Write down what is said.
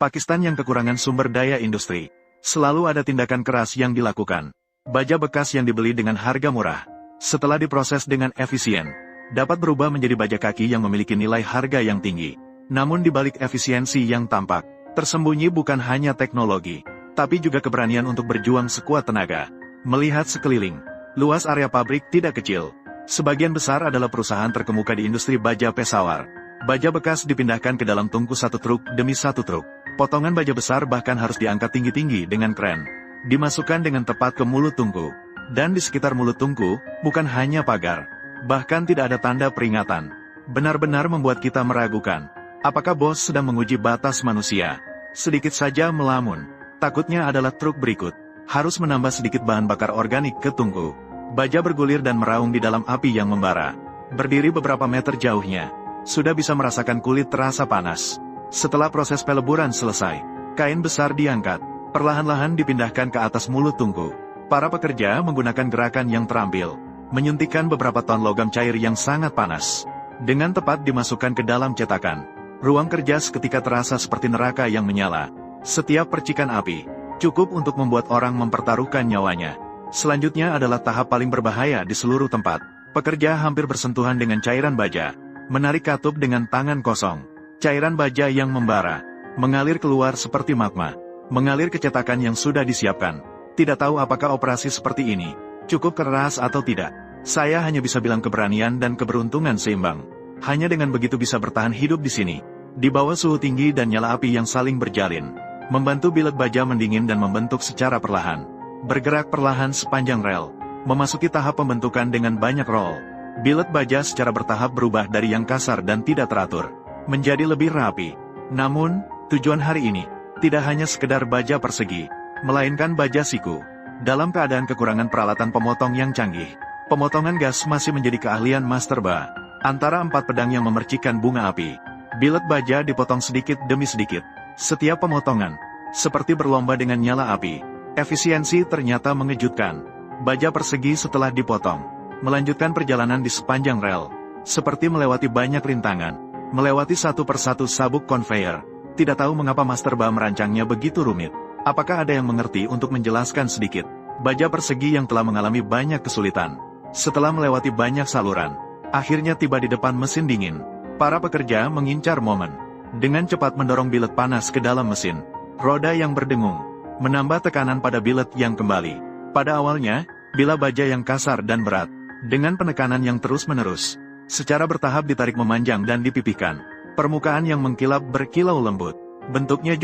Pakistan yang kekurangan sumber daya industri. Selalu ada tindakan keras yang dilakukan. Baja bekas yang dibeli dengan harga murah, setelah diproses dengan efisien, dapat berubah menjadi baja kaki yang memiliki nilai harga yang tinggi. Namun di balik efisiensi yang tampak, tersembunyi bukan hanya teknologi, tapi juga keberanian untuk berjuang sekuat tenaga. Melihat sekeliling, luas area pabrik tidak kecil. Sebagian besar adalah perusahaan terkemuka di industri baja Peshawar. Baja bekas dipindahkan ke dalam tungku satu truk demi satu truk. Potongan baja besar bahkan harus diangkat tinggi-tinggi dengan kren. Dimasukkan dengan tepat ke mulut tungku. Dan di sekitar mulut tungku, bukan hanya pagar. Bahkan tidak ada tanda peringatan. Benar-benar membuat kita meragukan. Apakah bos sedang menguji batas manusia? Sedikit saja melamun. Takutnya adalah truk berikut harus menambah sedikit bahan bakar organik ke tungku. Baja bergulir dan meraung di dalam api yang membara. Berdiri beberapa meter jauhnya, sudah bisa merasakan kulit terasa panas. Setelah proses peleburan selesai, kain besar diangkat, perlahan-lahan dipindahkan ke atas mulut tungku. Para pekerja menggunakan gerakan yang terampil, menyuntikkan beberapa ton logam cair yang sangat panas. Dengan tepat dimasukkan ke dalam cetakan. Ruang kerja seketika terasa seperti neraka yang menyala. Setiap percikan api, cukup untuk membuat orang mempertaruhkan nyawanya. Selanjutnya adalah tahap paling berbahaya di seluruh tempat. Pekerja hampir bersentuhan dengan cairan baja, menarik katup dengan tangan kosong. Cairan baja yang membara, mengalir keluar seperti magma, mengalir ke cetakan yang sudah disiapkan. Tidak tahu apakah operasi seperti ini cukup keras atau tidak. Saya hanya bisa bilang keberanian dan keberuntungan seimbang. Hanya dengan begitu bisa bertahan hidup di sini. Di bawah suhu tinggi dan nyala api yang saling berjalin, membantu bilet baja mendingin dan membentuk secara perlahan. Bergerak perlahan sepanjang rel, memasuki tahap pembentukan dengan banyak roll. Bilet baja secara bertahap berubah dari yang kasar dan tidak teratur menjadi lebih rapi. Namun, tujuan hari ini tidak hanya sekedar baja persegi, melainkan baja siku. Dalam keadaan kekurangan peralatan pemotong yang canggih, pemotongan gas masih menjadi keahlian Master Ba. Antara 4 pedang yang memercikan bunga api, bilet baja dipotong sedikit demi sedikit. Setiap pemotongan seperti berlomba dengan nyala api. Efisiensi ternyata mengejutkan. Baja persegi setelah dipotong melanjutkan perjalanan di sepanjang rel, seperti melewati banyak rintangan. Melewati satu persatu sabuk konveyor. Tidak tahu mengapa Master Ba merancangnya begitu rumit. Apakah ada yang mengerti untuk menjelaskan sedikit? Baja persegi yang telah mengalami banyak kesulitan. Setelah melewati banyak saluran, akhirnya tiba di depan mesin dingin. Para pekerja mengincar momen. Dengan cepat mendorong bilet panas ke dalam mesin. Roda yang berdengung, menambah tekanan pada bilet yang kembali. Pada awalnya, bila baja yang kasar dan berat. Dengan penekanan yang terus-menerus, secara bertahap ditarik memanjang dan dipipihkan. Permukaan yang mengkilap berkilau lembut. Bentuknya juga